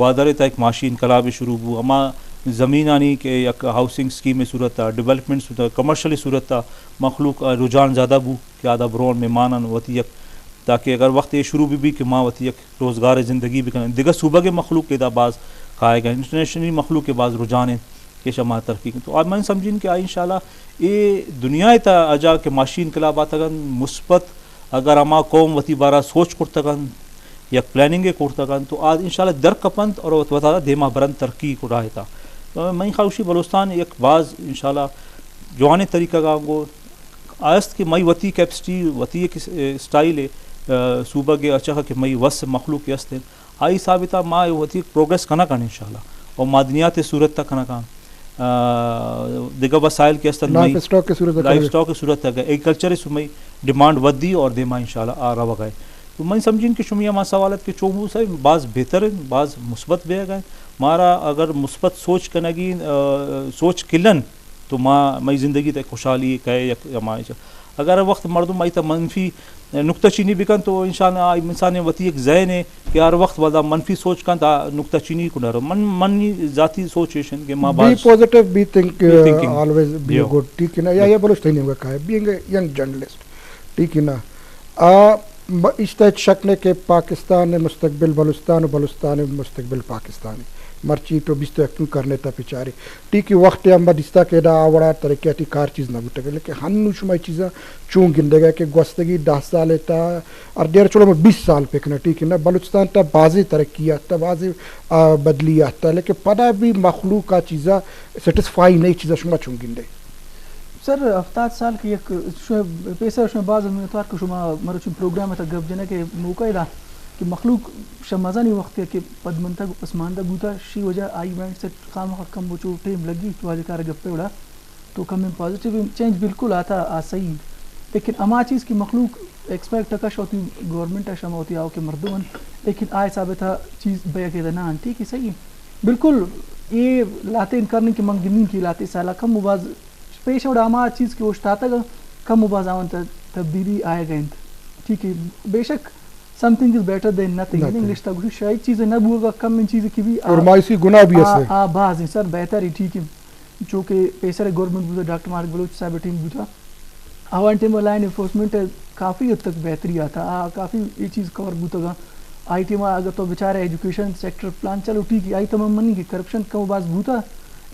گوادر تا ایک معاشی انقلاب شروع بو اما زمینانی کہ یک ہاؤسنگ اسکیم صورت تھا ڈیولپمنٹ صورت کمرشلی صورت تھا مخلوق رجحان زیادہ بو کہ آدھا برون میں مانن وتی یک تاکہ اگر وقت یہ شروع بھی کہ ماں وتی یک روزگار زندگی بھی کریں دیگر صوبہ کے مخلوق کے دا بعض کھائے گئے انٹرنیشنلی مخلوق کے بعض رجحان کہ شما ترقی تو آج میں سمجھیں کہ آئی انشاءاللہ یہ دنیا تا اجا کہ معاشی انقلابات اگر مثبت اگر اما قوم وتی بارہ سوچ کرتگن یا پلاننگ کرتگن تو آج انشاءاللہ در کپند اور وتا دیما برند ترقی کو رائے تھا تو میں خواہشی بلوچستان ایک بعض انشاءاللہ جوان طریقہ کا گو آست کہ مئی وتی کیپسٹی وتی ایک اسٹائل ہے صوبہ کے اچھا کہ مئی وس مخلوق کے استے آئی ثابتہ ماں وتی پروگریس کنا کن انشاءاللہ اور معدنیات صورت تک کنا کن دیگر وسائل کے استعمال لائف اسٹاک کی صورت ہے ایگریکلچر سمئی ڈیمانڈ ودی اور دیما انشاءاللہ آ رہا گئے تو میں سمجھیں کہ شمیہ ما سوالت کے چوبو سے بعض بہتر ہیں بعض مثبت بے گئے مارا اگر مثبت سوچ کنگی سوچ کلن تو ماں زندگی تے خوشحالی کہے یا اگر وقت مردم مائی تا منفی نقطہ چینی بکن تو انشاءاللہ انسان وتی ایک ذہن ہے کہ ہر وقت والا منفی سوچ کن تا نقطہ چینی کو نہ منی ذاتی سوچیشن کہ ماں be positive be think always be good ٹھیک ہے نا یا بلوچستان ہوگا کا ہے بینگ اے ینگ جرنلسٹ ٹھیک ہے نا اس طرح شک نے کہ پاکستان مستقبل بلوچستان و بلوچستان مستقبل پاکستان مرچی تو بیستے کیوں کرنے تا پیچارے ٹھیک ہے وقت ہم دستا کہ دا آوڑا طریقہ تی کار چیز نہ بوٹے گا لیکن ہن شمائی چیزاں چون گندے گا کہ گوستگی 10 سال تا اور دیر چلو میں 20 سال پکنا ٹھیک ہے نا بلوچستان تا بازی ترقیات تا بازی بدلیات تا لیکن پدا بھی مخلوق کا چیزاں سیٹسفائی نہیں چیزاں شما چون گندے سر 70 سال کی ایک پیسہ شما بعض امیتوار کو شما مرچن پروگرام تا گب جنے کے موقع دا کہ مخلوق شمازانی وقت ہے کہ پدمنتا کو پسماندہ بوتا شی وجہ آئی مائنڈ سے خام کم بچو ٹیم لگی تو آج کار گپے اڑا تو کم پازیٹیو چینج بالکل آتا صحیح لیکن اما چیز کی مخلوق ایکسپیکٹ تکش ہوتی گورنمنٹ شما ہوتی آؤ کہ مردون لیکن آئے ثابت چیز بیا کے دنان ٹھیک ہے صحیح بالکل یہ لاتے ان کرنے کی منگنین کی لاتے سالہ کم مباز پیش اڑا اما چیز کی وشتاتا گا کم مباز آون تبدیلی آئے گئے ٹھیک ہے بے شک something is better than nothing English تا گوشی شاید چیزیں نہ بوگا کم ان چیزیں کی بھی اور مایوسی گناہ بھی ہے بعض ہیں سر بہتر ہی ٹھیک ہے جو کہ پیسر گورنمنٹ بوتا ڈاکٹر مارک بلوچ صاحب ٹیم بوتا آوان ٹیم لائن انفورسمنٹ کافی حد تک بہتری آتا کافی یہ چیز کور بوتا گا آئی ٹیم اگر تو بیچارے ایجوکیشن سیکٹر پلان چلو ٹھیک ہے آئی تمام منی کہ کرپشن کم باز بوتا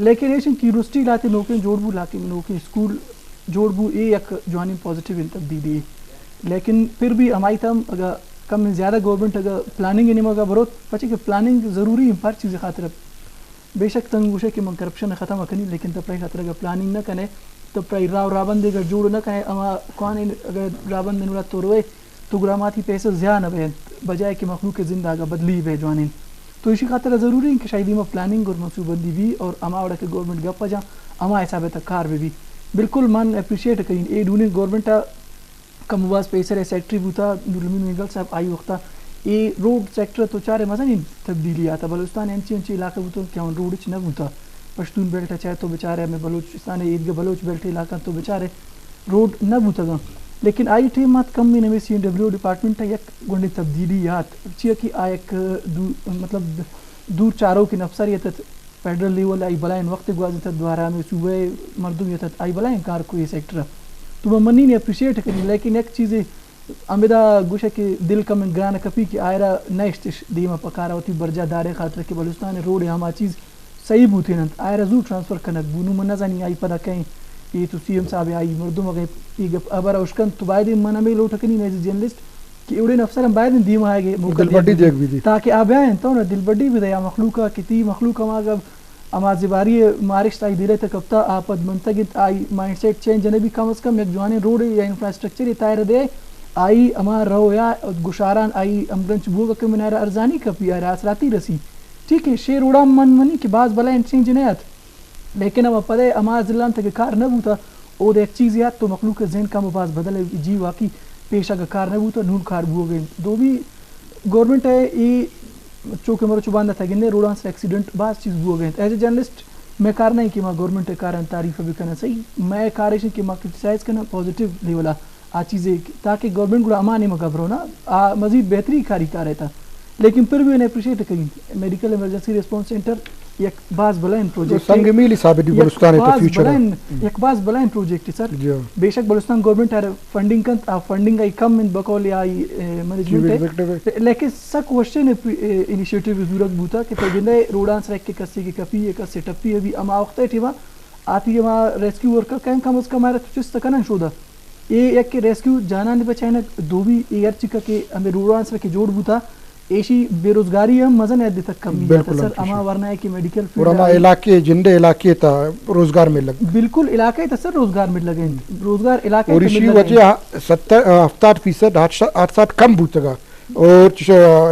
لیکن ایشن کیورسٹی لاتے نوکیں جوڑ بو لاتے نوکیں اسکول جوڑ بو یہ یک جوانی پازیٹیو ان تبدیلی لیکن پھر بھی ہمائی تم اگر کم زیادہ گورنمنٹ اگر پلاننگ نہیں مگا بروت پچھے کہ پلاننگ ضروری ہے ہر چیز خاطر بے شک تنگ گوشے کہ من کرپشن ختم کنی لیکن تب پرائی خاطر اگر پلاننگ نہ کنے تب پرائی راو رابند اگر جوڑ نہ کنے اما کون اگر رابند نولا تو روئے تو گراماتی پیسے زیادہ نہ بہن بجائے کہ مخلوق زندہ اگر بدلی بے جوانین تو اسی خاطر ضروری ہے کہ شاید میں پلاننگ اور منصوبہ بندی بھی اور اما اڑا کہ گورنمنٹ گپ جا اما حساب تک کار بھی بالکل من اپریشیٹ کریں اے ڈوننگ گورنمنٹ کم مواز پیسر سیکٹری بوتا نورالمین وینگل صاحب آئی وقتا یہ روڈ سیکٹر تو چارے مزہ نہیں تبدیلی آتا بلوچستان انچی علاقہ بوتا کہ ہم روڈ چھ نہ بوتا پشتون بیلٹ چاہے تو بیچارے ہمیں بلوچستان عیدگاہ بلوچ بیلٹ علاقہ تو بیچارے روڈ نہ بوتا گا لیکن آئی ٹیمات کم میں نوے CNW ڈپارٹمنٹ یک گنڈی تبدیلیات چیئے کی آئیک مطلب دور چاروں کی نفسریت فیڈرل لیول آئی بلائن وقت گوازی دوارا میں صوبہ مردم یتت آئی بلائن کار کو یہ سیکٹر تو میں منی نے اپریشیٹ کریں لیکن ایک چیز امیدہ گوشہ کہ دل کا من گران کپی کہ آئرہ نیشتش دیما پکارا ہوتی برجہ دارے خاطر کہ بلوچستان روڈ ہما چیز صحیح بوتے ہیں آئرہ زور ٹرانسفر کنک بونو من نظانی آئی پدا کہیں یہ تو CM صاحب آئی مردم اگر یہ ابرا اشکن تو باید من ہمیں لوٹا کنی نیزی جرنلسٹ کہ اوڑے افسر ہم باید دیما آئے گے دل بڑی دیکھ بھی دی تاکہ آپ آئیں تو نا دل بڑی بھی دیا مخلوقہ کتی مخلوق ہم آگا اما زباری مارش تائی دیرے تک ابتا آپد منتگت آئی مائنڈ سیٹ چینج جنے بھی کم از کم ایک جوانے روڈ یا انفراسٹرکچر تائر دے آئی اما رو یا گشاران آئی امبرنچ بوگا کہ منیرہ ارزانی کپی آئی اثراتی رسی ٹھیک ہے شیر اڑا من منی کہ بعض بلا چینج نہیں آت لیکن اما پدے اما ضلع تک کار نہ بوتا او دے ایک چیز یاد تو مخلوق ذہن کا مباز بدل جی واقعی پیشہ کا کار نہ بوتا نون کار بو گئے دو بھی گورنمنٹ ہے یہ چوکے مرو چوباندہ تھا گندے روڈان سے ایکسیڈنٹ بعض چیز بو گئے ایز اے جرنلسٹ میں کار نہیں کہ ماں گورنمنٹ کارن تعریف بھی کرنا صحیح میں کارشن کہ ماں کرٹیسائز کرنا پازیٹیو لیولا آ چیزیں تاکہ گورنمنٹ کو امان ہی مقبر ہونا مزید بہتری کاری کار رہتا لیکن پھر بھی انہیں اپریشیٹ کریں میڈیکل ایمرجنسی ریسپانس سینٹر یک باز بلائن پروجیکٹ سنگ میلی ثابت بلوچستان ہے تو فیوچر یک باز بلائن پروجیکٹ سر جی بے شک بلوچستان گورنمنٹ ہے فنڈنگ کن فنڈنگ آئی کم ان بقول آئی مینجمنٹ ہے لیکن سا کوشچن انیشیٹو ضرورت بوتا کہ تو جندے روڈان سرک کے کسی کی کفی ہے کسی ٹپی ہے بھی اما وقت ہے ٹھیوا آتی اما ریسکیو ورکر کہیں کم از کم آرہ چیز تکنن شودا یہ یک کہ ریسکیو جانا نہیں بچائنا دو بھی ایئر چکا کہ ہمیں روڈان سرک کے جوڑ بوتا ایشی بے روزگاری ہم مزن ہے تک کم نہیں ہے سر اما ورنہ ہے کہ میڈیکل اور اما علاقے جندے علاقے تا روزگار میں لگ بالکل علاقے تا سر روزگار میں لگیں روزگار علاقے اور اسی وجہ 70% 60 کم بوتگا اور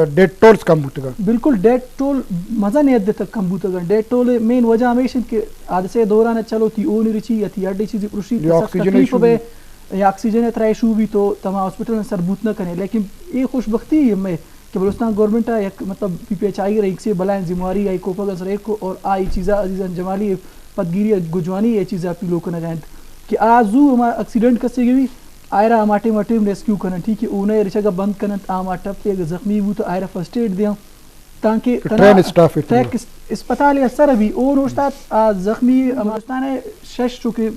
ڈیڈ ٹولز کم بوتگا بالکل ڈیڈ ٹول مزہ نہیں ادھے تک کم بوتگا ڈیڈ ٹول مین وجہ ہمیشہ کہ حادثے دوران چلو تھی اون رچی یا تھی اڈی چیزی پروشی تکلیف بے یا آکسیجن ترائے شو بھی تو تمام ہاسپٹل سر بوت نہ کریں لیکن یہ خوش بختی ہے میں کہ بلوچستان گورنمنٹ ہے یک مطلب پی پی ایچ آئی رہی سے بلائیں ذمہواری آئی کوپا گز رہے کو اور آئی چیزا عزیزان جمالی پدگیری گجوانی یہ چیزا پی لوگ نہ جائیں کہ آزو ہما ایکسیڈنٹ کسے گئی آئرہ ہماٹے مٹیم ریسکیو کرنا ٹھیک ہے انہیں رچگا بند کرنا آما ٹپ ایک زخمی بھی تو آئرہ فرسٹ ایڈ دیا تاکہ ٹریک اسپتال اثر ابھی اور استاد زخمی بلوچستان ہے 6 چونکہ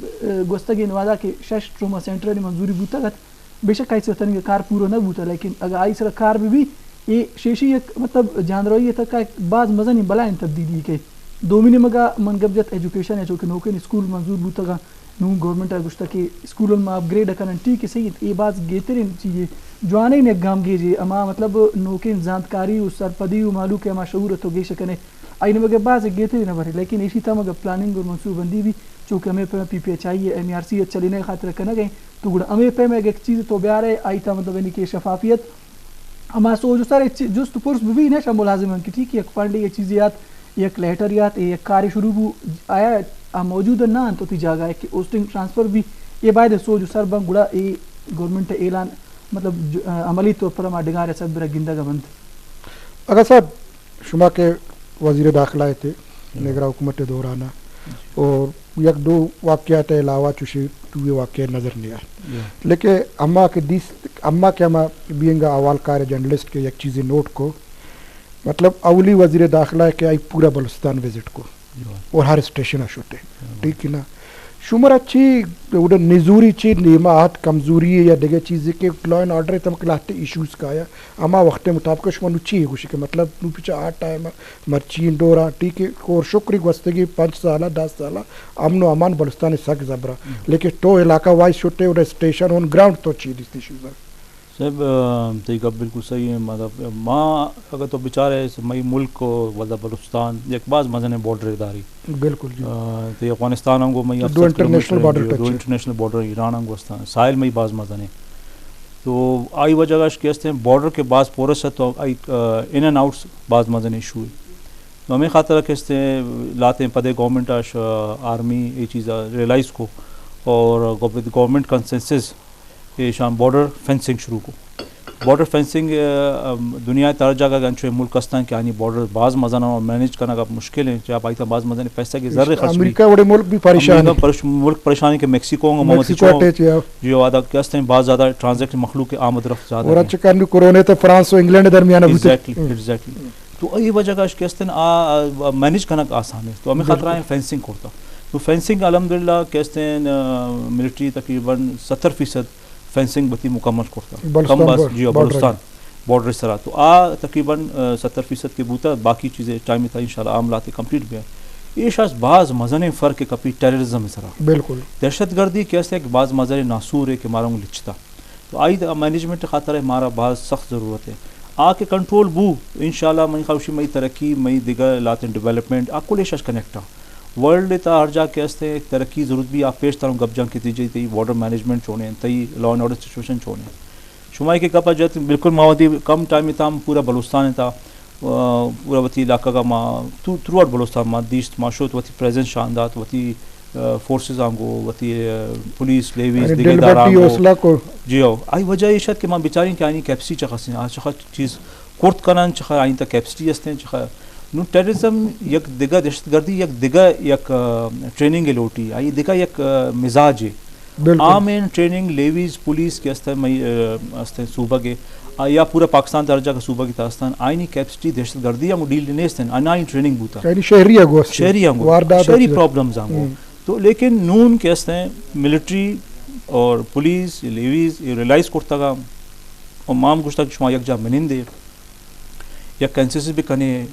گوستگی نوادا کے 6 ٹروما سینٹر نے منظوری بوتا گت بے شک آئی سے کار پورا نہ بوتا لیکن اگر آئی سر کار بھی یہ شیشی ایک مطلب جانروئی تک کا بعض مزن بلائیں تبدیلی کے 2 مہینے مگا منگبجت ایجوکیشن ہے چونکہ نوکن اسکول منظور بوتا گا نو گورنمنٹ ہے گشتہ کہ اسکولوں میں اپ گریڈ کرنا ٹھیک ہے صحیح یہ بعض گیترین چیزیں جوانے نے گام گے جی اما مطلب نوکن زانتکاری و سرپدی و مالو کے اما شعورت ہو گے شکنے آئین مگر بعض گیترین بھرے لیکن اسی طرح مگر پلاننگ اور منصوبہ بندی بھی چونکہ ہمیں پہ پی پی ایچ آئی ہے ایم آر سی چلینے خاطر کرنا گئے تو گڑا ہمیں پہ میں ایک چیز تو بیار ہے آئی تھا مطلب یعنی کہ شفافیت ہمارا سوچ سر جست پرس بھی نہ ملازم ہیں کہ ٹھیک ہے ایک فنڈ یہ چیزیات ایک لیٹریات ایک کاری شروع آیا موجود نہ تو تی جاگا ہے کہ اوسٹنگ ٹرانسفر بھی یہ باید سوچ سر بنگ گڑا یہ گورنمنٹ اعلان مطلب عملی طور پر ہمارا ڈگار سب برا گندہ کا بند اگر صاحب شما کے وزیر داخلہ تھے نگراں حکومت دورانہ اور یک دو واقعات علاوہ چوشی تو واقعہ نظر نہیں آئے لیکن اما کے اما بینگ اول کار جرنلسٹ کے یک چیزیں نوٹ کو مطلب اولی وزیر داخلہ ہے کہ آئی پورا بلوچستان وزٹ کو اور ہر اسٹیشن اشوتے ٹھیک ہے نا شمر اچھی نزوری چی نیمات کمزوری یا دیگر چیزیں کہ لا اینڈ آرڈر تم کلاتے ایشوز کا آیا اما وقت مطابق شما نوچی ہے گوشی کہ مطلب نو پیچھا 8 ٹائم مرچین ڈورا ٹھیک ہے اور شکری گوستگی 5 سالہ 10 سالہ امن و امان بلوچستان سک زبرا لیکن تو علاقہ وائز چھوٹے اور اسٹیشن آن گراؤنڈ تو چیز اس ایشوز صاحب طریقہ بالکل صحیح ہے مطلب ماں اگر تو بیچارے مئی ملک کو وضع بلوچستان ایک بعض مزن بارڈر اداری بالکل جی تو افغانستان ہم کو مئی دو انٹرنیشنل بارڈر ایران ہم گوستان ساحل میں بعض مزن ہے تو آئی وجہ گاش کہتے ہیں بارڈر کے بعض پورس ہے تو آئی ان اینڈ آؤٹس بعض مزن ایشو ہے تو ہمیں خاطر کہتے ہیں لاتے ہیں پدے گورنمنٹ آرمی یہ چیز ریئلائز کو اور گورنمنٹ کنسنسس کہ شام بارڈر فینسنگ شروع کو بارڈر فینسنگ دنیا تر جگہ گنچو ملک استان کہ آنی بارڈر بعض مزن اور مینیج کرنا کا مشکل ہے جب آئی تھا بعض مزن پیسہ کے ذرے خرچ امریکہ بڑے ملک بھی پریشان ملک پریشانی کہ میکسیکو جو آدھا کہتے ہیں بعض زیادہ ٹرانزیکٹ مخلوق کے آمد رفت زیادہ اور اچھا کرنے کورونا تو فرانس و انگلینڈ درمیان ایگزیکٹلی تو یہ وجہ کا کہتے ہیں مینیج کرنا آسان ہے تو ہمیں خطرہ ہے فینسنگ کرتا تو فینسنگ الحمدللہ کہتے ہیں ملٹری تقریباً 70% فینسنگ بتی مکمل کرتا کم بس جی بلوچستان بارڈر اس طرح تو تقریباً 70% کے بوتا باقی چیزیں ٹائم میں تھا انشاءاللہ عاملاتے کمپلیٹ بھی ہیں یہ شاید بعض مزن فرق ہے کپی ٹیررزم اس طرح بالکل دہشت گردی کیسے ہے کہ بعض مزن ناسور ہے کہ مارا ہوں لچتا تو آئی مینجمنٹ خاطر ہے ہمارا بعض سخت ضرورت ہے کے کنٹرول بو انشاءاللہ میں خوشی میں ترقی میں دیگر لاتے ڈیولپمنٹ آپ کو لے شش کنیکٹا ورلڈ تا ہر جا کے استے ایک ترقی ضرورت بھی آپ پیش تروں گب جنگ کی تیجی تی بارڈر مینجمنٹ چھوڑیں تی لا اینڈ آرڈر سچویشن چھوڑیں شمائی کے کپا جاتے بالکل ماوتی کم ٹائم میں تھا پورا بلوچستان تھا پورا وتی علاقہ کا ماں تھرو آؤٹ بلوچستان ماں دیشت ماشوت وتی پریزنس شاندات وتی فورسز آنگو وتی پولیس لیویز دیگر دارانگو جی ہو آئی وجہ یہ شاید کہ ماں بیچاریں کہ آئینی کیپسٹی چخصیں آج چخہ چیز کورت کنن چخہ آئین تا کیپسٹی ہستے ہیں چخہ نو ٹیررزم یک دیگا دہشت گردی یک دیگا یک ٹریننگ لوٹی آئی دیگا یک مزاج ہے بالکل آمین ٹریننگ لیویز پولیس کے استعمال میں صوبہ کے یا پورا پاکستان درجہ کا صوبہ کی تاستان آئینی کیپسٹی دہشت گردی یا مڈیل نیستن آئین ٹریننگ بوتا یعنی شہری اگو شہری پرابلمز آنگو تو لیکن نون کے استعمال ملٹری اور پولیس لیویز ریلائز کرتا گا اور مام گشتہ شما یک جا منندے یا کنسنسس بھی کنے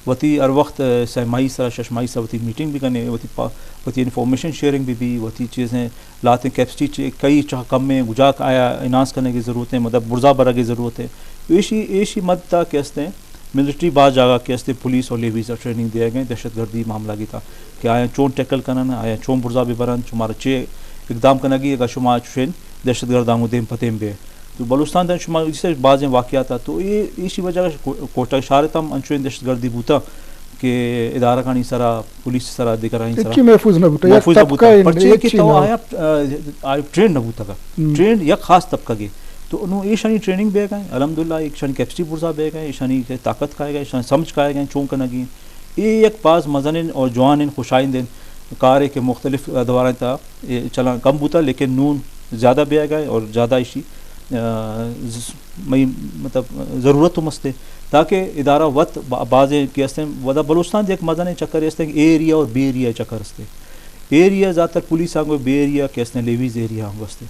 وتی ہر وقت سہمائی سرا ششمائی سا وتی میٹنگ بھی کرنے وتی انفارمیشن شیئرنگ بھی وتی چیزیں لاتے کیپسٹی کئی چاہ کم میں گجا آیا اناس کرنے کی ضرورت ہے مطلب برزا برا کی ضرورت ہے ایشی مد تا کہ استے ملٹری بعض جگہ کے استے پولیس اور لیویز ٹریننگ دیا گئے دہشت گردی معاملہ کی تھا کہ آیا چون ٹیکل کرنا آیا چون برزا بھی برن شمارا چے اقدام کرنا گی اگر شما چین دہشت گردوں دیم پتیم بے تو بلوچستان دن شما اس سے بعض واقعات تھا تو یہ اسی وجہ کوٹا شارتم انشورین دہشت گردی بوتا کہ ادارہ کانی سرا پولیس سرا دیگر آئین سرا محفوظ نہ بوتا محفوظ نہ بوتا پرچے کی تو آیا ٹرین نہ بوتا گا ٹرین یک خاص طبقہ گے تو انہوں یہ شانی ٹریننگ بے گئے الحمدللہ ایک شانی کیپسٹی برزا بے گئے شانی طاقت کھائے گئے شانی سمجھ کھائے گئے چون کرنا گئی یہ ایک بعض مزن اور جوان خوشائن دن کارے کے مختلف دواریں تھا چلا کم بوتا لیکن نون زیادہ بے گئے اور زیادہ اسی مطلب ضرورت مستے تاکہ ادارہ وقت بعضیں کے استے ودا بلوچستان ایک مزہ نہیں چکر استے اے ایریا اور بی ایریا چکر استے ایریا زیادہ تر پولیس آنگو بے ایریا کے استے لیویز ایریا آنگو استے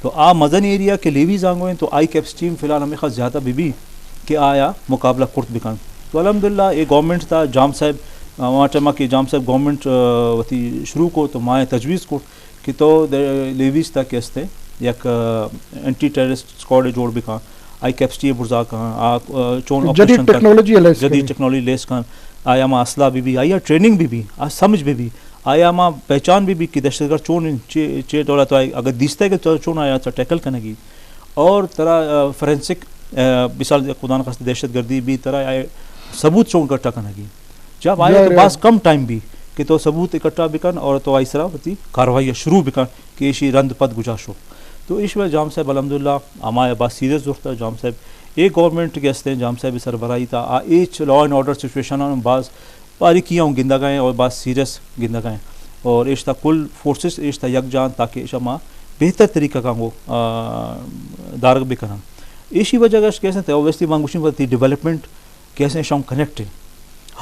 تو آ مزن ایریا کے لیویز آنگو ہیں تو آئی کیپسٹیم فی الحال ہمیں خاص زیادہ بھی کہ آیا مقابلہ کرت بکن تو الحمدللہ یہ گورنمنٹ تھا جام صاحب وہاں ٹما کہ جام صاحب گورنمنٹ وتی شروع کو تو مائیں تجویز کو کہ تو لیویز تھا کہ استے یک اینٹی ٹیررسٹ اسکواڈ جوڑ بھی کہاں آئی کیپسٹی برزا کہاں چون جدید ٹیکنالوجی لیس کہاں آیا ماں اسلحہ بھی آیا ٹریننگ بھی سمجھ بھی آیا ماں پہچان بھی کہ دہشت گرد چون چے ڈولا تو اگر دیستا ہے کہ چون آیا تو ٹیکل کرنے کی اور طرح فرینسک مثال خدا نخواستہ دہشت گردی بھی طرح آئے ثبوت چون اکٹھا کرنے کی جب آیا تو بعض کم ٹائم بھی کہ تو ثبوت اکٹھا بکن اور تو آئی سرا ہوتی کاروائی شروع بکن کہ ایشی رند پد گجاش ہو تو اس وقت جام صاحب الحمدللہ ہمارے بات سیریس ضرورت ہے جام صاحب ایک گورنمنٹ کے استے جام صاحب سربراہی تھا ایچ لا اینڈ آرڈر سچویشن بعض باریکیاں گندہ گئے اور بعض سیریس گندہ گئے اور ایشتا کل فورسز ایشتا یک جان تاکہ ایشا ماں بہتر طریقہ کا وہ دارگ بھی کرنا ایشی وجہ کا کیسے تھے اویسلی مانگوشن ہوتی ڈیولپمنٹ کیسے شام کنیکٹ ہے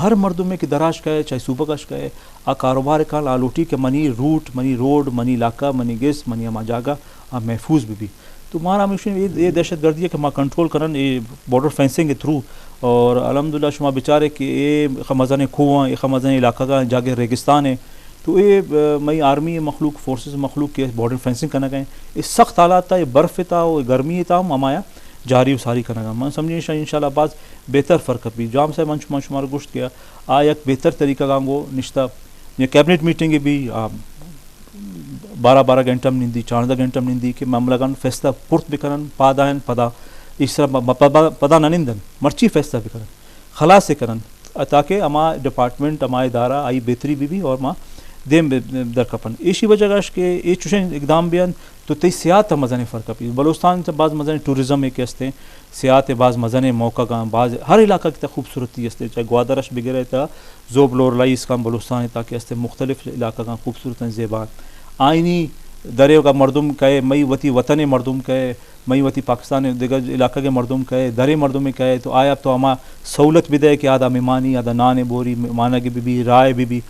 ہر مردوں میں کہ دراش کا ہے چاہے صوبہ کاش کا ہے آ کاروبار کا آلوٹی کے منی روٹ منی روڈ منی علاقہ منی گیس منی اما جاگا محفوظ بھی تو مارا مشین یہ دہشت گردی ہے کہ ماں کنٹرول کرن یہ بارڈر فینسنگ کے تھرو اور الحمدللہ شما بیچارے کہ یہ خمازان کھواں یہ خمازان علاقہ کا جاگے ریگستان ہے تو یہ مئی آرمی مخلوق فورسز مخلوق کے بارڈر فینسنگ کرنا گئے یہ سخت حالات تھا یہ برف تھا وہ گرمی تھا ہمایا جاری ساری کرنا گا من سمجھیں انشاءاللہ بعض بہتر فرق بھی جام صاحب من شمار گشت کیا ایک بہتر طریقہ کا وہ نشتہ یہ کیبنٹ میٹنگ بھی 12 گھنٹہ میں نندی 14 گھنٹہ میں نندی کہ معاملہ گان فیصلہ پرت بکرن پادائن پدا اس طرح پدا نہ نندن مرچی فیصلہ بکرن خلاص سے کرن تاکہ اما ڈپارٹمنٹ اما ادارہ آئی بہتری بھی اور ماں دیم درکپن ایشی وجہ گاش کہ یہ چوشن اقدام بیان تو تی سیاحت مزن فرق بھی بلوچستان سے بعض مزن ٹورزم ایک استے سیاحت بعض مزن موقع کا بعض ہر علاقہ کی خوبصورتی استے چاہے گوادرش بگرے تا زوب لور لائی اس کا بلوچستان تاکہ استے مختلف علاقہ کا خوبصورت زیبان آئینی درے کا مردم کہے مئی وتی وطن مردم کہے مئی وتی پاکستان دیگر علاقہ کے مردم کہے درے مردم میں کہے تو آیا تو ہما سہولت بھی دے کہ آدھا مہمانی آدھا نان بوری مانا کی بھی رائے بھی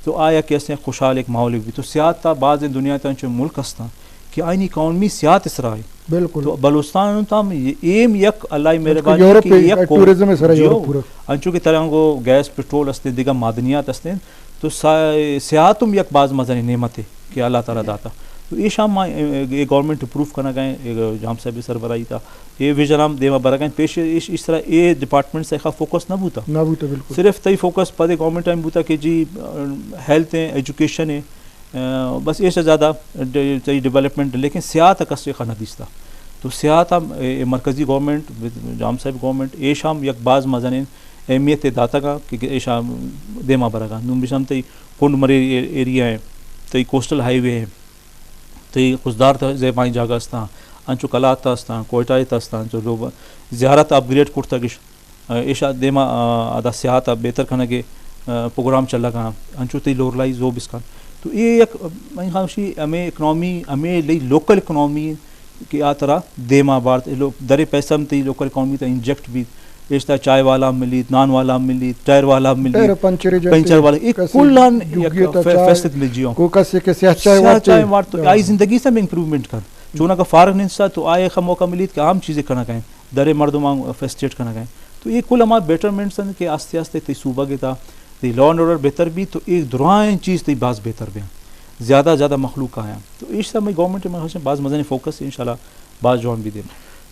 تو آیا کیسے خوشحال ایک ماحول بھی تو سیاحت تا بعض دنیا تا ملک ہستا کہ آئینی قومی سیاحت اس رائے بالکل تو بلوچستان تام ایم یک اللہ مہربانی کہ یک ٹورزم سرا یورپ پورا انچو کی طرح کو گیس پیٹرول استے دیگر معدنیات استے تو سیاحتم یک بعض مزن نعمت ہے کہ اللہ تعالیٰ داتا تو یہ شام یہ گورنمنٹ اپروو کرنا گئے جام صاحب سربراہی تھا یہ ویژن ہم دیما برا گئے پیش اس طرح یہ ڈپارٹمنٹ سے فوکس نہ بوتا بالکل صرف تی فوکس پدے گورنمنٹ ٹائم بوتا کہ جی ہیلتھ ہے ایجوکیشن ہے بس یہ سے زیادہ ڈیولپمنٹ لیکن سیاحت کس خانہ دیستا تو سیاحت ہم مرکزی گورنمنٹ جام صاحب گورنمنٹ یہ شام یک بعض مزن اہمیت داتا کا کہ یہ شام دیما برا گا نون بشام تی کنڈ مرے ایریا ہے تی کوسٹل ہائی وے ہے تی خزدار زیبائیں جاگہ استا انچو کلات استا کوئٹہ استا جو لوگ زیارت اپ گریڈ کرتا گش ایشا دیما آدھا سیاحت بیتر کھانا کے پروگرام چل لگا انچو تی لور لائی زوب اس کا تو یہ ایک میں خاموشی ہمیں اکنامی ہمیں لوکل اکنامی کہ آ طرح دیما بار درے پیسہ تی لوکل اکانومی تا انجیکٹ بھی ایستا چائے والا ملی نان والا ملی ٹائر والا ملی پنچر والا ایک کلان فیصلت لجیوں کو کسی کے سیاہ چائے وار تو آئی زندگی سے میں امپروومنٹ کر چونہ کا فارغ نہیں تو آئے کا موقع ملی کہ عام چیزیں کرنا کہیں درے مردوں فیسٹیٹ کرنا کہیں تو یہ کل ہمارا بیٹرمنٹس ہیں کہ آستے آستے تی صوبہ کے تا تی لا اینڈ آرڈر بہتر بھی تو ایک دورائیں چیز تی بعض بہتر بھی زیادہ مخلوق آیا تو اس طرح میں گورنمنٹ میں بعض مزے فوکس انشاءاللہ بعض جوان بھی دیں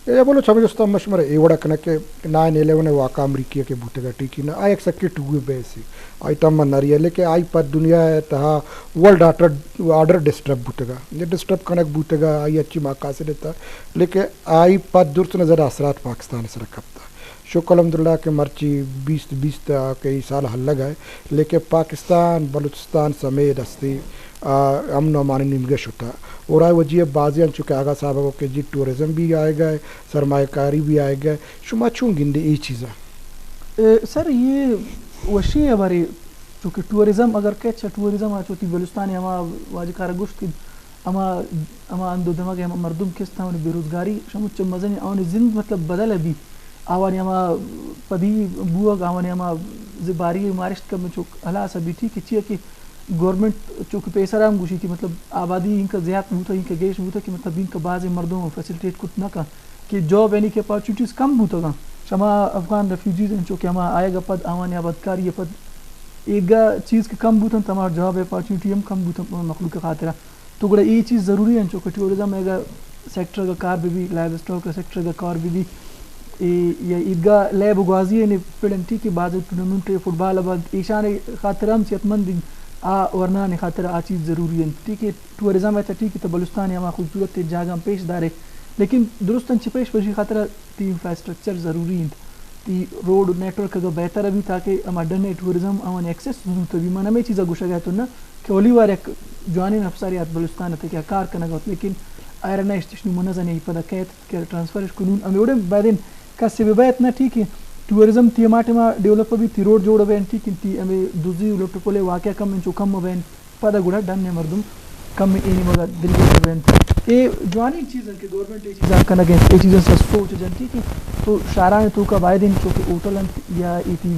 یہ بولو سمجھ اس مشمر ای وڑا کنا کہ 9/11 واقع امریکہ کے بوتے گا ٹھیک نہ آئی ایکسیکٹو ٹو بیسی آئی تم نری ہے لیکن آئی پر دنیا ہے تہا ورلڈ آرڈر ڈسٹرب بوتے گا یہ ڈسٹرب کنک بوتے گا آئی اچھی مقاصد دیتا لیکن آئی پر درست نظر اثرات پاکستان سے رکھتا شکر الحمدللہ کہ مرچی 20 تا کئی سال حل لگا ہے لیکن پاکستان بلوچستان سمیت ہستی امن و امان نمگش ہوتا اور آئے وجہ بازی ان چکے آگا صاحب کو کہ جی ٹورزم بھی آئے گئے سرمایہ کاری بھی آئے گئے شما چون گندے یہ چیزیں سر یہ وشی ہے ہمارے چونکہ ٹورزم اگر کہ اچھا ٹورزم آ چوتی بلوچستان ہما واجہ کارا گوشت اما اندو دماغ ہما مردم کس تھا بے روزگاری شموچ مزنی آن زند مطلب بدل ہے بھی آوانی ہما پدی بوگ آوانی ہما زباری مارشت کا میں چوک حلاس ہے بھی ٹھیک ہے چیئے کہ گورنمنٹ چونکہ پیسہ رام گوشی کی مطلب آبادی ان کا زیادہ ہوتا ان کا گیش ہوتا کہ مطلب ان کا بعض مردوں کو فیسلٹیٹ کچھ نہ کا کہ جاب یعنی کہ اپارچونیٹیز کم ہوتا گا شما افغان ریفیوجیز ہیں چونکہ ہما آئے گا پد آوانی آبادکاری پد ایک گا چیز کے کم ہوتا تمہارا جاب اپارچونیٹی ہم کم ہوتا مخلوق کا خاطرہ تو گڑا یہ چیز ضروری ہے چونکہ ٹورزم ہے گا سیکٹر کا کار بھی لائف اسٹاک کا سیکٹر کا کار بھی یا عیدگاہ لیب اگوازی ہے پلنٹی کی بعض ٹورنامنٹ فٹ بال آباد ایشان خاطر ہم صحت مند ورنہ نے خاطر آ چیز ضروری ہے ٹھیک ہے ٹورزم ہے ٹھیک ہے تو بلوچستان ہمارا خوبصورت جگہ پیش دار ہے لیکن درست پیش پشی خاطر تی انفراسٹرکچر ضروری ہے تی روڈ نیٹ ورک کا بہتر ہے بھی تاکہ ہمارا ڈن ٹورزم ہمارے ایکسیس ضرورت ہے بھی من ہمیں چیزیں گوشا گیا تو نا کہ اولی وار ایک جوانی افساریات بلوچستان ہے کیا کار کرنا گا لیکن آئرنا اسٹیشن منظر نہیں پتہ قید کیا ٹرانسفر قانون ہمیں اڑے بعدین کا سے بیت نہ ٹھیک ہے ٹورزم تی ماٹما ڈیولپ بھی تی روڈ جوڑ بین ٹھیک تی ہمیں دوسری لوٹ پولے واقعہ کم انچو کم بین پدا گڑا ڈن نے مردم کم اینی مگر دل کے بین اے جوانی چیز ہے کہ گورنمنٹ یہ چیزاں کرنا گے یہ چیزیں سوچ جن ٹھیک ہے تو شاران تو کا وائدین چونکہ ہوٹل یا ایتی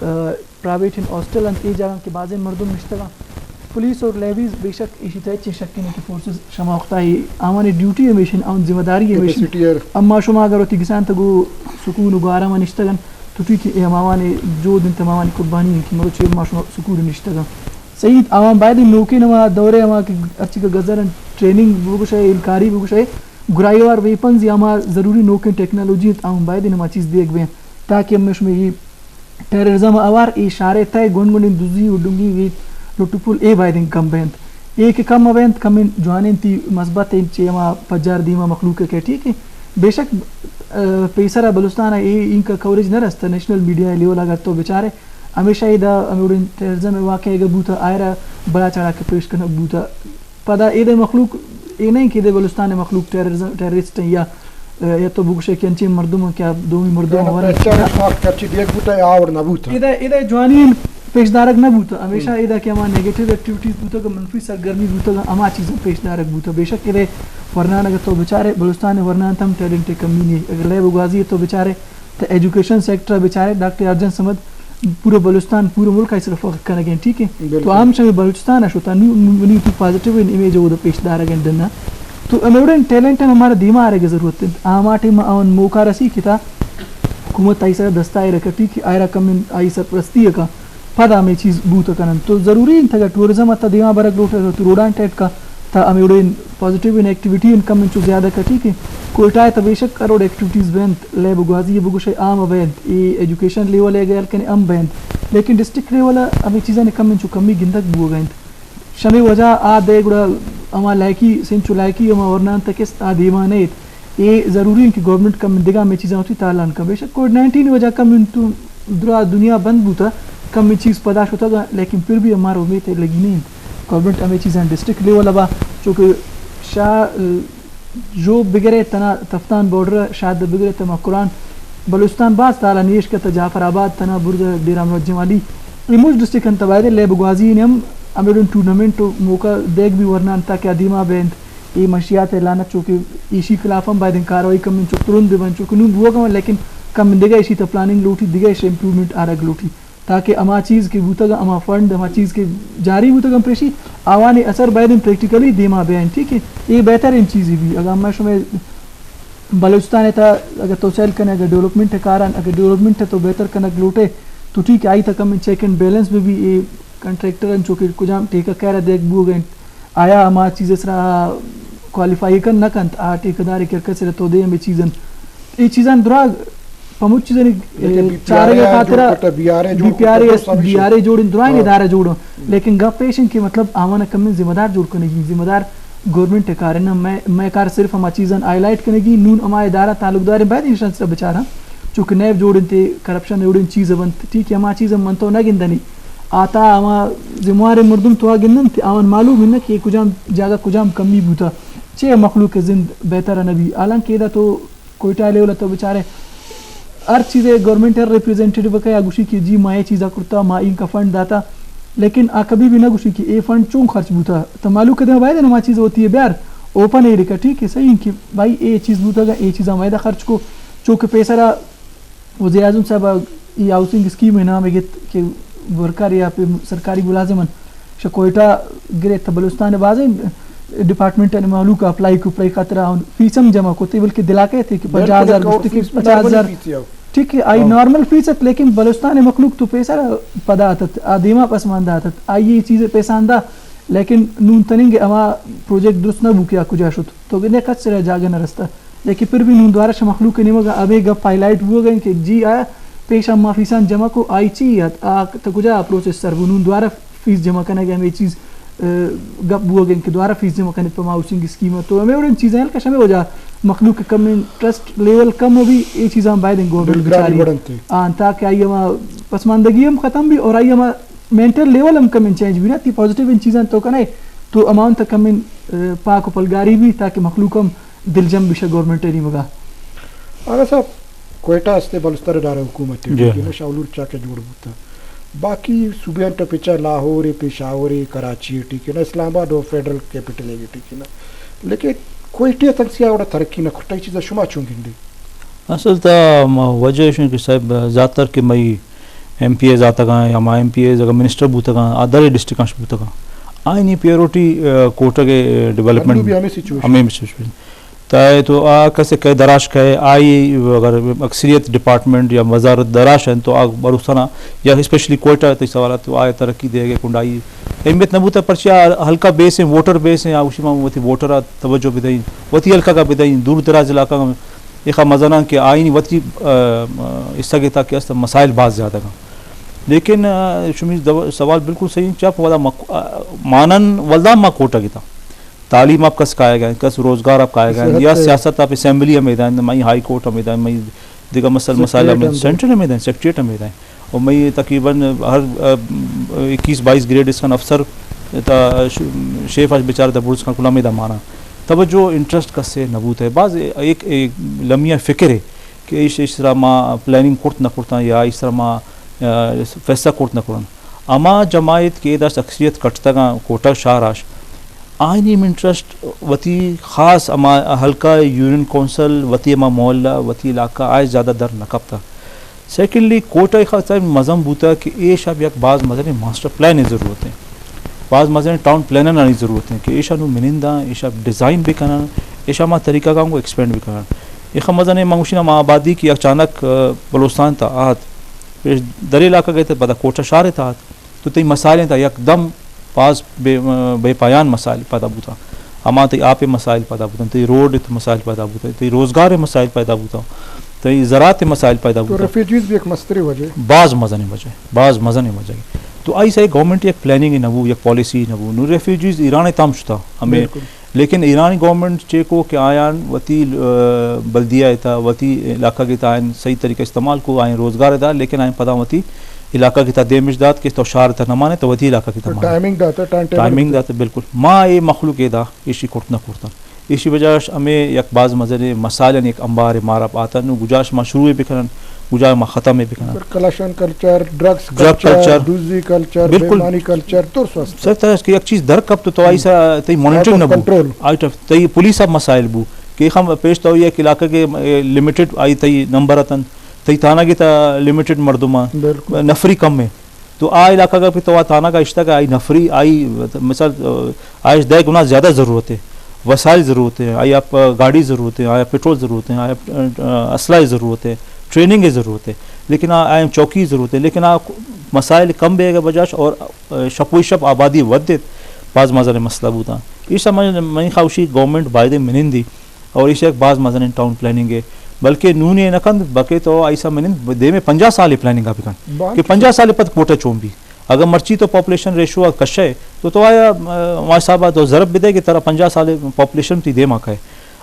پرائیویٹ ہاسٹل ان جگہ کے بعض مردم مشتغل پولیس اور لیویز بے شک اسی طرح شک کی فورسز شما وقتا ہے آمانی ڈیوٹی ہمیشن آن ذمہ داری ہمیشن اما شما اگر ہوتی کسان تگو سکون وغارہ ما نشتگن تو ٹھیک ہے امامانی جو دن تمامانی قربانی کی مگر چیز ما شما سکون نشتگن صحیح عوام باید نوکی نما دورے ہما کہ اچھی کا گزرن ٹریننگ بگوش ہے انکاری بگوش ہے گرائیوار ویپنز یا ہما ضروری نوکی ٹیکنالوجی عوام باید نما چیز دیکھ بین تاکہ ہم میں یہ ٹیررزم آوار اشارے تائے گون گون دوزی اڈنگی ویت لوٹپول اے بائدن کم بینت اے کے کم بینت کم جوانین تی مثبت چیما پجار دیما مخلوق کے ٹھیک ہے بے شک پیسرا بلوچستان اے ان کا کوریج نہ رستا نیشنل میڈیا لیول اگر تو بیچارے ہمیشہ ادا امورن ٹیررزم واقع ہے بوتا آئرا بڑا چڑھا کے پیش کرنا بوتا پدا اے دے مخلوق اے نہیں کہ دے بلوچستان مخلوق ٹیررسٹ یا تو بگوشے کہ انچے مردم کیا دومی مردم اور ادا جوانین پیش دارک نہ بوتا ہمیشہ ادا کہ ہمارا نیگیٹیو ایکٹیویٹیز بوتا کہ منفی سرگرمی بوتا کہ ہما چیزیں پیش دارک بوتا بے شک ادے ورنان اگر تو بیچارے بلوچستان ورنان تم ٹیلنٹ کمی نہیں اگر لیب اگوازی تو بیچارے تو ایجوکیشن سیکٹر بیچارے ڈاکٹر ارجن سمد پورا بلوچستان پورا ملک ہے صرف فخر کرنا گئے ٹھیک ہے تو عام شاہ بلوچستان ہوتا نہیں تو پازیٹیو امیج وہ پیش دارک دنا تو ہمیں ٹیلنٹ ہمارا دیما آ رہے ضرورت ہے عام ٹیم آن موقع رسی کتا حکومت آئی سر دستائے رکھا ٹھیک ہے آئرا کم آئی سر پرستی کا پدا ہمیں چیز بوتا کرن تو ضروری ہے تھا ٹورزم اتا دیما برک لوٹ تو روڈان ٹیٹ کا تا ہمیں اڑے پازیٹیو ان ایکٹیویٹی انکم انچو زیادہ کا ٹھیک ہے کوئٹہ تا بے شک کروڑ ایکٹیویٹیز بینت لیب گوازی بگوش عام بینت ای ایجوکیشن لیول ہے گئل کنے ام بینت لیکن ڈسٹرکٹ لیول ہمیں چیزیں کم انچو کمی گندک بو گئنت شمی وجہ آ دے گڑا اما لائکی سنچو لائکی اما ورنان تکس آ دیما نیت یہ ضروری ہے کہ گورنمنٹ کم دگا میں چیزیں ہوتی تالان کا بے شک کووڈ-19 وجہ کم انتو دنیا بند بوتا کم میں چیز پداش ہوتا گا لیکن پھر بھی ہمارا امید ہے لگی نہیں گورنمنٹ ہمیں چیزیں ڈسٹرکٹ لیول ابا چونکہ شاہ جو بگرے تنا تفتان بارڈر شاید بگرے تما قرآن بلوچستان بعض تالا نیش کا جعفر آباد تنا برز ڈیرہ منجم علی یہ مجھ ڈسٹرکٹ انتباید لیب گوازی نے ہم امیرون ٹورنامنٹ موقع دیکھ بھی ورنان تاکہ ادیمہ بیند ای مشیات اعلانت چونکہ ایشی خلاف ہم باید کاروائی کم ان چکترون دے بن چونکہ نون بوا کم لیکن کم دیگا ایشی تا پلاننگ لوٹی دیگا ایشی امپرومنٹ آرگ لوٹی تاکہ اما چیز کے بوتا گا اما فنڈ اما چیز کے جاری بوتا گا پریشی آوانی اثر باید پریکٹیکلی دیما بیان ٹھیک ہے یہ بہتر ان چیزی بھی اگر میں شمیں بلوچستان تا اگر تو چیل کرنے اگر ڈیولپمنٹ ہے کاران اگر ڈیولپمنٹ ہے تو بہتر کنک لوٹے تو ٹھیک ہے آئی تک ہم چیک اینڈ بیلنس میں بھی یہ کنٹریکٹر چونکہ کجام ٹھیکہ کہہ رہا دیکھ بو گئے آیا اما چیز اس طرح کوالیفائی کن نہ کنت آ ٹھیکداری کرکت سے تو دے ہمیں چیزن یہ چیزاں دراغ پموچ چیزیں چارے کا خاطرہ بی پی آر اے جوڑیں درائیں ادارہ جوڑوں لیکن گپ پیشن کہ مطلب آوانا کم میں ذمہ دار جوڑ کرنے گی ذمہ دار گورنمنٹ کار ہے نا میں کار صرف ہما چیزاں آئی لائٹ کرنے گی نون ہما ادارہ تعلق دار بعد انشاءاللہ سے بچارا چونکہ نیب جوڑیں تے کرپشن جوڑیں چیزیں بنت ٹھیک ہے ہما چیزیں منتو نہ گندنی آتا ہما ذمہ مردم تو گندن تے آون معلوم ہے نا کہ کجام جگہ کجام کمی بوتا چھ مخلوق زند بہتر نبی حالانکہ دا تو کوئٹہ لیولا تو بچارے ہر چیزیں گورنمنٹ ریپریزنٹیٹیو کا گوشی کی جی ما یہ چیزا کرتا ما ان کا فنڈ داتا لیکن آ کبھی بھی نہ گوشی کی اے فنڈ چون خرچ بوتا تو معلوم کرتے ہیں بھائی نا ما چیز ہوتی ہے بیار اوپن ایریا کا ٹھیک ہے صحیح کہ بھائی اے چیز بوتا گا اے چیزا مائدہ خرچ کو چونکہ پیسہ رہا وزیر اعظم صاحب یہ ہاؤسنگ اسکیم ہے نام ہے کہ ورکر یا پھر سرکاری ملازمن کوئٹہ گرے بلوچستان بازیں ڈپارٹمنٹ نے معلوم کا اپلائی کو پلائی خاطرہ فیسم جمع کرتے بلکہ دلا کے تھے کہ 50,000 ٹھیک ہے آئی نارمل فیس لیکن بلوچستان مخلوق تو پیسہ پدا آتت آدیما پسماندہ آتت آئی یہ چیزیں پیسہ آندہ لیکن نون تننگ اما پروجیکٹ درست نہ بکیا کجا شد تو گنے کچھ سے جاگہ نہ رستا لیکن پھر بھی نون دوارا شا مخلوق نہیں مگا ابے گا پائلائٹ ہو گئے کہ جی آیا پیش اما فیسان جمع کو آئی چیئت تو کجا پروسیس سر وہ نون دوارا فیس جمع کرنے گا ہمیں چیز گپ ہو گئے کہ دوارا فیس جمع کرنے پر ہاؤسنگ اسکیم ہے تو ہمیں اور ان چیزیں ہلکا شمیں ہو جا مخلوق کم میں ٹرسٹ لیول کم ہو بھی یہ چیزاں باید ہیں گورنمنٹ بچاری تاکہ آئی ہما پسماندگی ہم ختم بھی اور آئی ہما مینٹل لیول ہم کم چینج بھی نا تی پازیٹیو ان چیزیں تو کنے تو اماؤنٹ تک کم پاک و پلگاری بھی تاکہ مخلوق ہم دل جم بھی گورنمنٹ نہیں مگا آگا صاحب کوئٹہ استے بلستر دار حکومت شاولور چاکے جوڑ بوتا باقی صوبیاں تو پیچھا لاہور پشاور کراچی ٹھیک ہے نا اسلام آباد فیڈرل کیپٹل ہے ٹھیک ہے نا لیکن کوئٹہ تک سے اور ترقی نہ کھٹائی چیزیں شما چوں گندی اصل تا وجہ ہے کہ صاحب زیادہ تر کہ میں ایم پی ایز آتا گا یا ما ایم پی ایز اگر منسٹر بوتا گا ادر ڈسٹرکٹ بوتا گا آئی نہیں پیوریٹی کوٹہ کے ڈیولپمنٹ ہمیں سچویشن تائے تو آ کیسے کہ دراش کہے آئی اگر اکثریت ڈپارٹمنٹ یا وزارت دراش ہیں تو آ بروسانہ یا اسپیشلی کوئٹہ تی سوالات تو آئے ترقی دے گے کنڈائی اہمیت نہ بوتا پرچیا ہلکا بیس ہیں ووٹر بیس ہیں آوشی ماں وتی ووٹر توجہ بدائیں وتی ہلکا کا بدائیں دور دراز علاقہ میں ایک مزانہ کہ آئین وتی اس سگے تا کہ استا مسائل بعض زیادہ گا لیکن شمی سوال بالکل صحیح چاپ والا مانن ولدان ماں کوٹا گی تھا تعلیم آپ کس کہا گئے کس روزگار آپ کہا گئے یا سیاست آپ اسمبلی میں دائیں میں ہائی کورٹ میں دائیں میں دیگر مسائل میں سینٹرل میں دائیں سیکٹریٹ میں دائیں اور میں تقریباً ہر 21-22 گریڈ اس کا افسر شیف آج بیچارہ تھا برس کا کلا میں دا مانا توجہ انٹرسٹ کس سے نبوت ہے بعض ایک لمحہ فکر ہے کہ اس طرح ماں پلاننگ کرت نہ کرتا یا اس طرح ماں فیصلہ کرت نہ کرن اما جماعت کے داشت اکثریت کٹتا گا کوٹا شاہ راش آئینی میں انٹرسٹ وتی خاص اما حلقہ یونین کونسل وتی اما محلہ وتی علاقہ آئے زیادہ در نقب تھا سیکنڈلی کوٹا خاص مزم بوتا کہ اے شاب یک بعض مزن ماسٹر پلان ضرورت ہیں بعض مزن ٹاؤن پلانر آنی ضرورت ہیں کہ ایشا نو منندہ ایشا ڈیزائن بھی کرنا ایشا ماں طریقہ کام کو ایکسپینڈ بھی کرنا ایک مزن مانگوشی ماں آبادی کی اچانک بلوچستان تھا آہت پھر در علاقہ گئے تھے پتہ کوٹا شہر تھا تو تی مسائلیں تھا یک دم پاس بے پایان مسائل پیدا ہوتا ہما تی آپ مسائل پیدا ہوتا تی روڈ مسائل پیدا ہوتا تی روزگار مسائل پیدا ہوتا تی زراعت مسائل پیدا ہوتا ریفیوجیز بھی ایک مستری وجہ بعض مزن وجہ تو آئی سای گورنمنٹ ایک پلاننگ نبو یک پالیسی نبو نو ریفیوجیز ایران تام شتا ہمیں لیکن ایرانی گورنمنٹ چیکو کہ آیان وتی بلدیہ تھا وتی علاقہ کی تا آئین صحیح طریقہ استعمال کو آئین روزگار دا لیکن آئین پدا وتی علاقہ کی تا دیمش داد کہ تو شہر تا نمانے تو وتی علاقہ کی تا مانے ٹائمنگ داتا بالکل ما اے مخلوق دا ایشی کرتنا کرتا اسی وجہ ہمیں یک بعض مزے مسائل ایک امبار مارا آتا نو گجاش ما شروع بکرن گجا ما ختم بکرن کلاشن culture drugs Drug culture. Culture دوزی کلچر بالکل. بےمانی کلچر تو سوست سر تا کہ ایک چیز در کب تو ایسا تی مانیٹرنگ نہ کنٹرول آئٹ تی پولیس اب مسائل بو کہ ہم پیش تو یہ کہ علاقہ کے لمیٹڈ آئی تی نمبر اتن تی تھانہ کی تا لمیٹڈ مردمہ بالکل نفری کم میں تو آ علاقہ کا پھر تو تھانہ کا اشتہ کا آئی نفری آئی مثال آئی دے گنا زیادہ ضرورت ہے وسائل ضرورت ہے آئی آپ گاڑی ضرورت ہے آیا پیٹرول ضرورت ہے آیا اسلحہ ضرورت ہے ٹریننگ کی ضرورت ہے لیکن آئیں چوکی ضرورت ہے لیکن مسائل کم بے گا بجاش اور شپوئی شپ آبادی ود دیت بعض مزہ مسئلہ بوتا یہ سمجھ میں خواہشی گورنمنٹ بائدے منندی اور اسے ایک بعض مزہ ٹاؤن پلاننگ ہے بلکہ نونے نکند بکے تو ایسا منند دے میں 50 سال پلاننگ آپ کن کہ 50 سال پت کوٹا چوم بھی اگر مرچی تو پاپولیشن ریشو کش ہے تو آیا وہاں صاحبہ تو ضرب بھی دے کہ طرح 50 سال پاپولیشن تی دے ماں ہے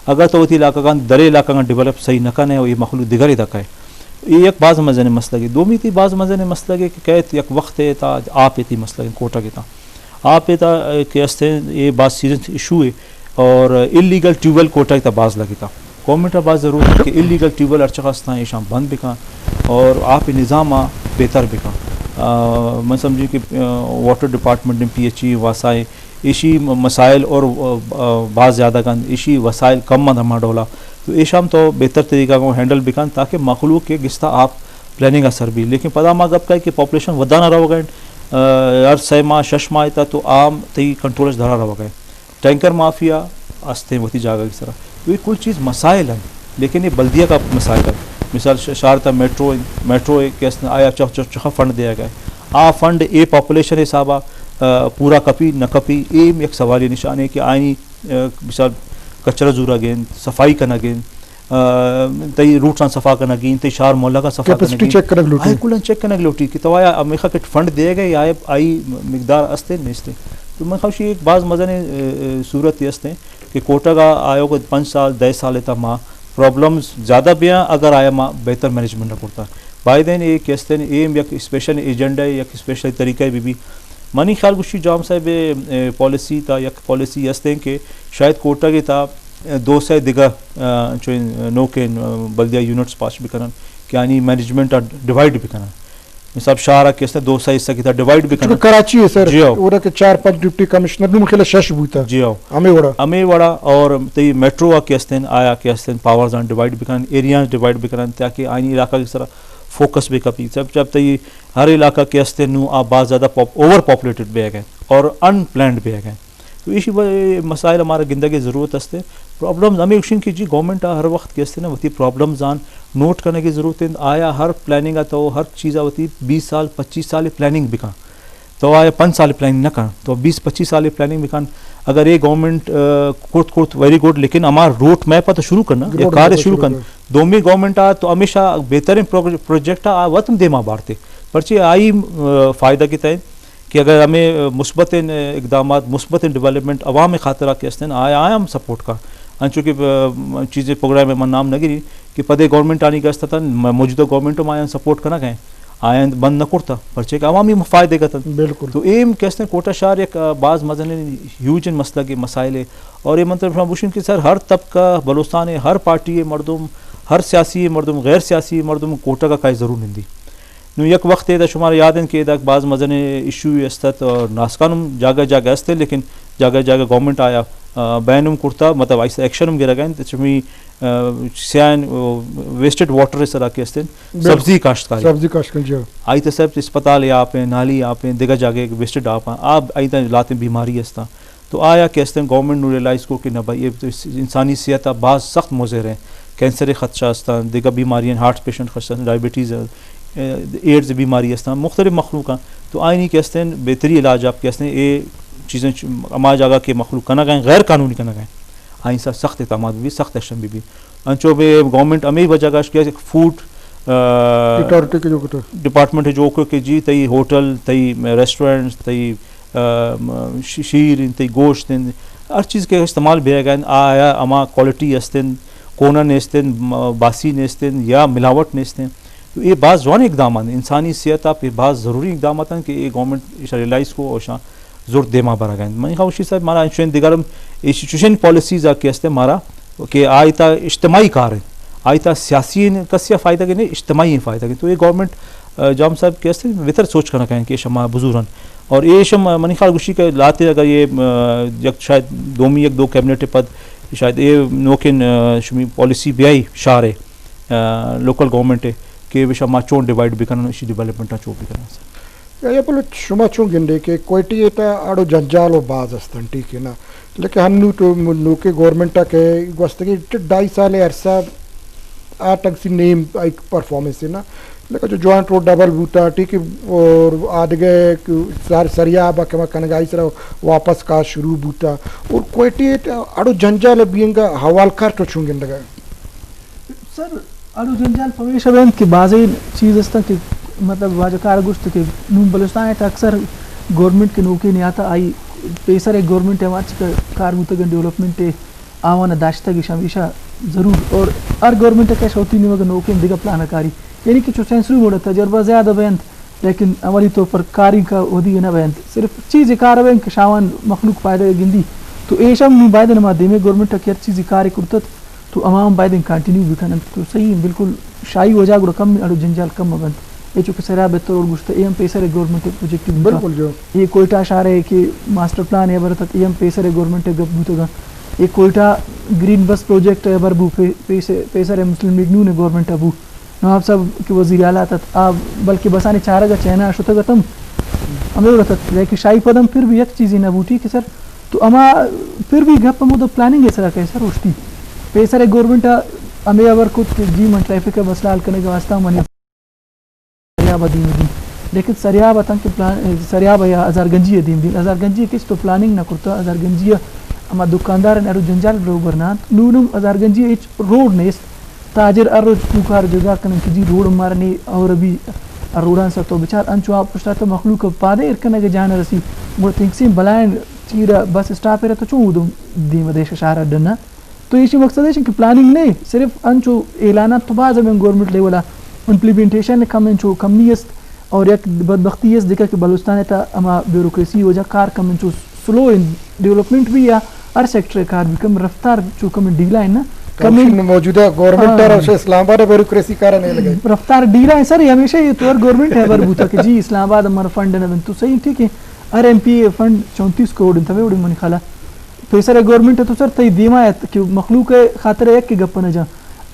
اگر تو وہی علاقہ کا درے علاقہ کا ڈیولپ صحیح نکن ہے اور یہ مخلوق دیگر دکھا ہے یہ ایک بعض مزے مسئلہ کی دومی تھی بعض مزے مسئلہ کی کہ کہتے ایک وقت ہے تا آپ تھی مسئلہ کوٹا کے تا آپ تا کہ استے یہ بعض سیزن ایشو ہے اور اللیگل ٹیوبل کوٹا کی تا بعض لگی تھا گورنمنٹ بعض ضرور ہے کہ اللیگل ٹیوبل ارچخستان یہ شام بند بکا اور آپ نظام بہتر بکا میں سمجھی کہ واٹر ڈپارٹمنٹ نے پی ایچ ای واسائے ایشی مسائل اور بعض زیادہ کن ایشی وسائل کم مند ہما ڈولا تو یہ شام تو بہتر طریقہ کو ہینڈل بکن تاکہ مخلوق کے گستہ آپ پلاننگ اثر بھی لیکن پتہ ماں گپ کا ہے کہ پاپولیشن ودا نہ رہو گئے ہر 6 ماہ 6 ماہ تا تو عام تی کنٹرولش دھرا رہو گئے ٹینکر مافیا استے ہوتی جاگہ کی طرح تو یہ کل چیز مسائل ہیں لیکن یہ بلدیہ کا مسائل ہے مثال شارتا میٹرو کے آیا چخ فنڈ دیا گیا آ فنڈ اے پاپولیشن حسابہ پورا کپی نہ کپی ایم ایک سوالی نشان ہے کہ آئینی مثال کچرا زورا گین صفائی کرنا گین تی روٹان صفا کرنا گین تی شہر محلہ کا صفا کرنا گین چیک کرنا گلوٹی آئی کلن چیک کرنا گلوٹی کہ تو آیا امیخہ کے فنڈ دے گئے یا آئی مقدار استے نیستے تو میں خوشی ایک بعض مزہ صورت یہ استے کہ کوٹا کا آیا کو 5 سال 10 سال تا ماں پرابلمز زیادہ بھی ہیں اگر آیا ماں بہتر مینجمنٹ کرتا بائی دین ایک کہتے ہیں ایم یک اسپیشل ایجنڈا ہے یک اسپیشل طریقہ بھی منی خیال گوشی جام صاحب پالیسی تا یک پالیسی استے ہیں کہ شاید کوٹا کے تا 2 سے دیگر جو نو کے بلدیہ یونٹس پاس بھی کرن کہ یعنی مینجمنٹ ڈیوائڈ بھی کرن مثال شہرہ کے 2 سے حصہ کی تا ڈیوائڈ بھی کرن کراچی ہے سر جی اور کہ 4-5 ڈپٹی کمشنر بھی مخیلہ شش بوتا جی آؤ ہمیں وڑا اور تی میٹرو کے استین آیا کے استین پاورز آن ڈیوائڈ بھی کرن ایریاز ڈیوائڈ بھی کرن تاکہ آئینی علاقہ کی طرح فوکس بھی کپی جب تی ہر علاقہ کے استین نو آپ بعض زیادہ اوور پاپولیٹڈ بھی گئے اور ان پلانڈ بھی گئے تو اسی مسائل ہمارا گندگی ضرورت استے پرابلمز ہمیں اکشن کی جی گورنمنٹ ہر وقت کے استے نا وتی پرابلمز آن نوٹ کرنے کی ضرورت ہے آیا ہر پلاننگ تو ہر چیز ہوتی 20 سال 25 سال پلاننگ بھی کان تو آیا 5 سال پلاننگ نہ کان تو 20-25 سال پلاننگ بھی کان اگر یہ گورنمنٹ کورت ویری گڈ لیکن ہمارا روٹ میپ تو شروع کرنا یہ کار شروع کرنا دومی گورنمنٹ تو ہمیشہ بہترین پروجیکٹ وطن دے ماں بارتے پرچہ آئی فائدہ کی تین کہ اگر ہمیں مثبت اقدامات مثبت ڈیولپمنٹ عوام خاطرہ کے استعمال آیا ہم سپورٹ کا چونکہ چیزیں پروگرام میں نام نہ گری کہ پدے گورنمنٹ آنے کا استعمال تھا موجودہ گورنمنٹوں میں آیا سپورٹ کرنا گئے آیا بند نہ کرتا پرچے کہ عوامی فائدے کا تھا بالکل تو ایم کہتے ہیں کوٹا شہر ایک بعض مزن ہیوج مسئلہ کے مسائل ہے اور یہ مطلب بوشن کہ سر ہر طبقہ بلوچستان ہے ہر پارٹی ہے مردم ہر سیاسی مردم غیر سیاسی مردم کوٹا کا کئی ضرور نندی نو یک وقت ہے شمار یاد ہیں کہ بعض مزن ایشو استت اور ناسکانم جاگہ جاگہ استے لیکن جاگہ جاگہ گورنمنٹ آیا بینم کرتا مطلب ایسا ایکشنم گرا گئے تو چمی سیان ویسٹڈ واٹر سر کے استے سبزی کاشتکاری جو آئی تو سب اسپتال یا آپ ہیں نالی آپ ہیں دیگر جاگہ ویسٹڈ آپ ہیں آپ آئی تا لاتے بیماری استا تو آیا کہ استے گورنمنٹ نو ریلائز کو کہ نہ بھائی یہ انسانی صحت بعض سخت مضر ہیں کینسر خدشہ استا دیگر بیماریاں ہارٹ پیشنٹ خدشہ ڈائبٹیز ایڈز بیماری استا مختلف مخلوق تو آئینی کے استے بہتری علاج آپ کے استے یہ چیزیں ہمارا جگہ کے مخلوق کرنا گئے غیر قانونی کرنا گئے آئین سا سخت اعتماد بھی سخت ایکشن بھی انچو بے گورنمنٹ ہمیں وجہ کا کیا فوڈ ڈپارٹمنٹ ہے جو کہ جی تی ہوٹل تی ریسٹورینٹس تی شیر تی گوشت ہر چیز کے استعمال بھی گئے آیا اما کوالٹی استن کونا نیستن باسی نیستن یا ملاوٹ نیستن تو یہ بعض جوان اقدامات انسانی صحت آپ یہ بعض ضروری اقدامات ہیں کہ یہ گورنمنٹ ریلائز کو اور زور دیما برا گند من خوشی صاحب مارا انشین دیگرم انسٹیٹیوشن پالیسیز کے استے مارا کہ آیتا اجتماعی کار آیتا سیاسی کسیا فائدہ کے نہیں اجتماعی فائدہ کے تو یہ گورنمنٹ جام صاحب کے استے وطر سوچ کرنا کہیں کہ شما بزرگن اور یہ شم منی خال گوشی کے لاتے اگر یہ شاید دومی ایک دو کیبنٹ پد شاید یہ نوکن شمی پالیسی بیائی شارے لوکل گورنمنٹ کہ شما چون ڈیوائڈ بھی کرنا اسی ڈیولپمنٹ چون بھی کرنا سر یا بولو شما چون گنڈے کہ کوئٹی تا آڑو جنجال و باز استن ٹھیک ہے نا لیکن ہنو تو نوکے گورنمنٹا کے گوستگی 2.5 سال عرصہ آٹک سی نیم ایک پرفارمنس ہے نا لیکن جو جوائنٹ روڈ ڈبل بوتا ٹھیک ہے اور آدھگے سریابا کما کنگائی سر واپس کا شروع بوتا اور کوئٹی آڑو جنجال بینگا حوال کار تو چون گنڈگا سر آڑو جنجال پمیشہ بین کہ بعضی چیز استا کہ مطلب واجہ کار گوشت کہ نون بلوچستان ہے اکثر گورنمنٹ کے نوکے نہیں آتا آئی پیسر ایک گورنمنٹ ہے وہاں کار بوتگن ڈیولپمنٹ آوانا داشتہ کی شمیشہ ضرور اور ہر گورنمنٹ کیش ہوتی نہیں مگر نوکے دیگا پلانہ کاری یعنی کہ جو سینسری موڑا تجربہ زیادہ بیند لیکن اولی طور پر کاری کا ودی نہ بیند صرف چیز کار بیند کہ شاوان مخلوق پائدہ گندی تو ایشم نہیں باید نما دیمے گورنمنٹ کی ہر چیزی کاری کرتت تو عوام باید کنٹینیو بکنن تو صحیح بالکل شائی ہو جا گڑا کم اڑو جنجال کم بند یہ چونکہ سرا بہتر اور گوشت ایم پیسر گورنمنٹ پروجیکٹ بالکل جو یہ کوئٹہ اشارہ ہے کہ ماسٹر پلان ہے بر تک ایم پیسر گورنمنٹ گپ بوتگا یہ کوئٹہ گرین بس پروجیکٹ ہے بر بو پیسر ہے مسلم لیگ نون گورنمنٹ ابو نواب صاحب کے وزیر اعلیٰ تت آپ بلکہ بسانے چارہ گا چہنا شتگا تم ہمیں رتت لیکن شاہی پدم پھر بھی ایک چیزی نہ بوٹی کہ سر تو اما پھر بھی گپ مو تو پلاننگ ہے سر کہ سر روشتی پیسر گورنمنٹ ہمیں اگر کچھ جی من ٹریفک کا مسئلہ حل کرنے کے واسطہ منی سریاب دین دین لیکن سریاب تن کے پلان سریاب یا ہزار گنجی دین دین ہزار گنجی کس تو پلاننگ نہ کرتا ہزار گنجی اما دکاندار نے جنجال رو برنات نونم ہزار گنجی ایچ روڈ نیس تاجر ارو چوکار جگہ کنن کہ جی روڈ مارنی اور ابھی روڈان سر تو بچار انچو آپ پشتا تو مخلوق پادے ارکنے کے جانا رسی مر تنکسیم بلائن چیرا بس اسٹاپ ہے تو چون دم دیم دیش شہر ڈنا تو یہ مقصد ہے کہ پلاننگ نہیں صرف انچو اعلانات تو بعض میں گورنمنٹ لیولا امپلیمنٹیشن کم انچو کمی است اور یک بدبختی است دیکھا کہ بلوچستان تا اما بیوروکریسی ہو جا کار کم انچو سلو ان ڈیولپمنٹ بھی یا ہر سیکٹر کار بھی کم رفتار چو کم ڈیلا ہے نا موجودہ گورنمنٹ اور اسلام آباد بیوروکریسی کار نہیں لگے رفتار ڈیلا ہے سر ہمیشہ یہ تو گورنمنٹ ہے بر بوتا کہ جی اسلام آباد ہمارا فنڈ ہے تو صحیح ٹھیک ہے ہر ایم پی فنڈ 34 کروڑ انتا وے منی خالا پیسر گورنمنٹ ہے تو سر تی دیما ہے کہ مخلوق خاطر ایک کی گپ نہ جا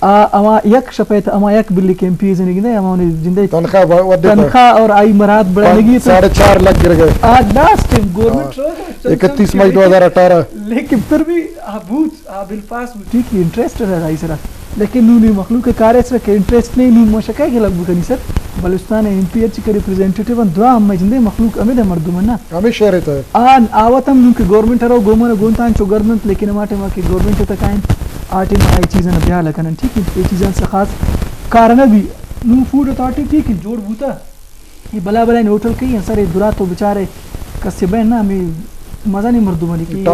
اما یک شپیت اما یک بلی کے ایم پی زندگی نے اما نے زندگی تنخواہ اور آئی مراد بڑھا لگی 4.5 لاکھ گر گئے آج لاسٹ گورنمنٹ 31 مئی 2018 لیکن پھر بھی بوت بالفاس ٹھیک ہے انٹرسٹ ہے رائی سر لیکن نو مخلوق کے کار اس کے انٹرسٹ نہیں نو مشکا کے لگ بکنی سر بلوچستان ایم پی ایچ کے ریپرزینٹیٹیو دعا ہم جندے مخلوق امید مردم نا ہمیشہ رہتا ہے آن آواتم نو کہ گورنمنٹ رو گومن گونتان چو گورنمنٹ لیکن ماٹے ما کہ گورنمنٹ تک آئیں آٹے میں آئی چیزیں نہ بیال کنن ٹھیک ہے یہ چیزیں سے خاص کارنہ بھی نو فوڈ اتھارٹی ٹھیک ہے جوڑ بوتا یہ بلا بلا ان ہوٹل کہیں سر درا تو بیچارے کسبے نا ہمیں مزہ نہیں مردم علی کی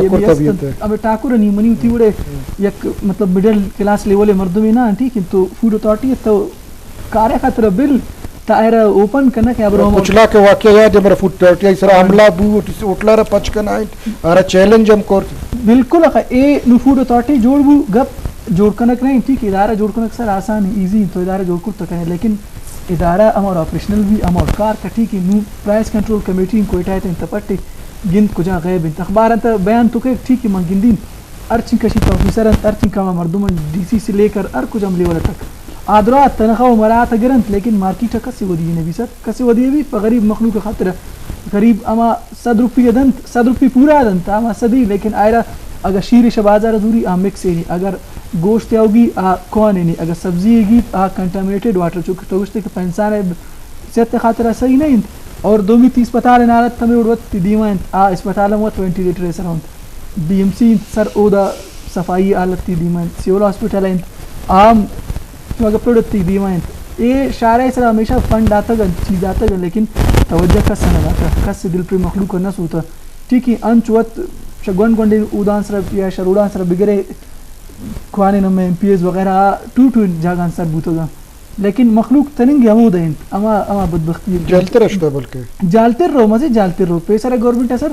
اب ٹاکور نہیں منی ہوتی وڑے یک مطلب مڈل کلاس لیول مردم نا ٹھیک ہے تو فوڈ اتھارٹی تو کارے خاطر بل تائر اوپن کرنا کہ اب کچھ لا کے واقعہ یاد ہے میرا فوڈ اتھارٹی اس طرح عملہ بو اٹلا رہا پچ کنا ارا چیلنج ہم کور بالکل اے نو فوڈ اتھارٹی جوڑ بو گپ جوڑ کنک نہیں ٹھیک ہے ادارہ جوڑ کنک سر آسان ایزی تو ادارہ جوڑ کر تکنے لیکن ادارہ ہمارا آپریشنل بھی ہمارا کار کا ٹھیک ہے نو پرائس کنٹرول کمیٹی کو اٹھائے انتپٹی گند کجا غیب انت اخبار انت بیان تو کہ ٹھیک ہے من گندین ارچن کشی آفیسر ارچن کما مردمن ڈی سی سے لے کر ار کچھ عملے والا تک آدرات تنخواہ و مرات گرنت لیکن مارکیٹ کسی ودی نبی سر کسی ودی بھی غریب مخلوق خاطر غریب اما 100 روپیہ دنت 100 روپیہ پورا دنت اما صدی لیکن آئرہ اگر شیر شبازار ضروری آ مکس ہے اگر گوشت ہوگی آ کون نہیں اگر سبزی ہے آ کنٹامینیٹڈ واٹر چونکہ تو گوشت کہ انسان صحت خاطر صحیح نہیں اور دومی 30 اسپتال نالت تمہیں اڑوت دیوان آ اسپتال میں 20 لیٹر ایسا ہوں بی ایم سی سر اودا صفائی حالت تی دیوان سیول ہاسپٹل ہیں عام اگر پروڈکٹ دیوان یہ شارع سر ہمیشہ فنڈ آتا گا چیز آتا گا لیکن توجہ کس نہ آتا کس سے دل پر مخلوق کرنا سوتا ٹھیک ہے انچوت شگون گونڈے اودان سر یا شرودان سر بگرے کھوانے نمیں ایم پی ایس وغیرہ ٹو جاگان سر بوتا گا لیکن مخلوق تننگ عمود ہیں اما بدبختی جالتے رشتہ بلکہ جالتے رہو مزے جالتے رہو پیسر گورنمنٹ ہے سر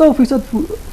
100%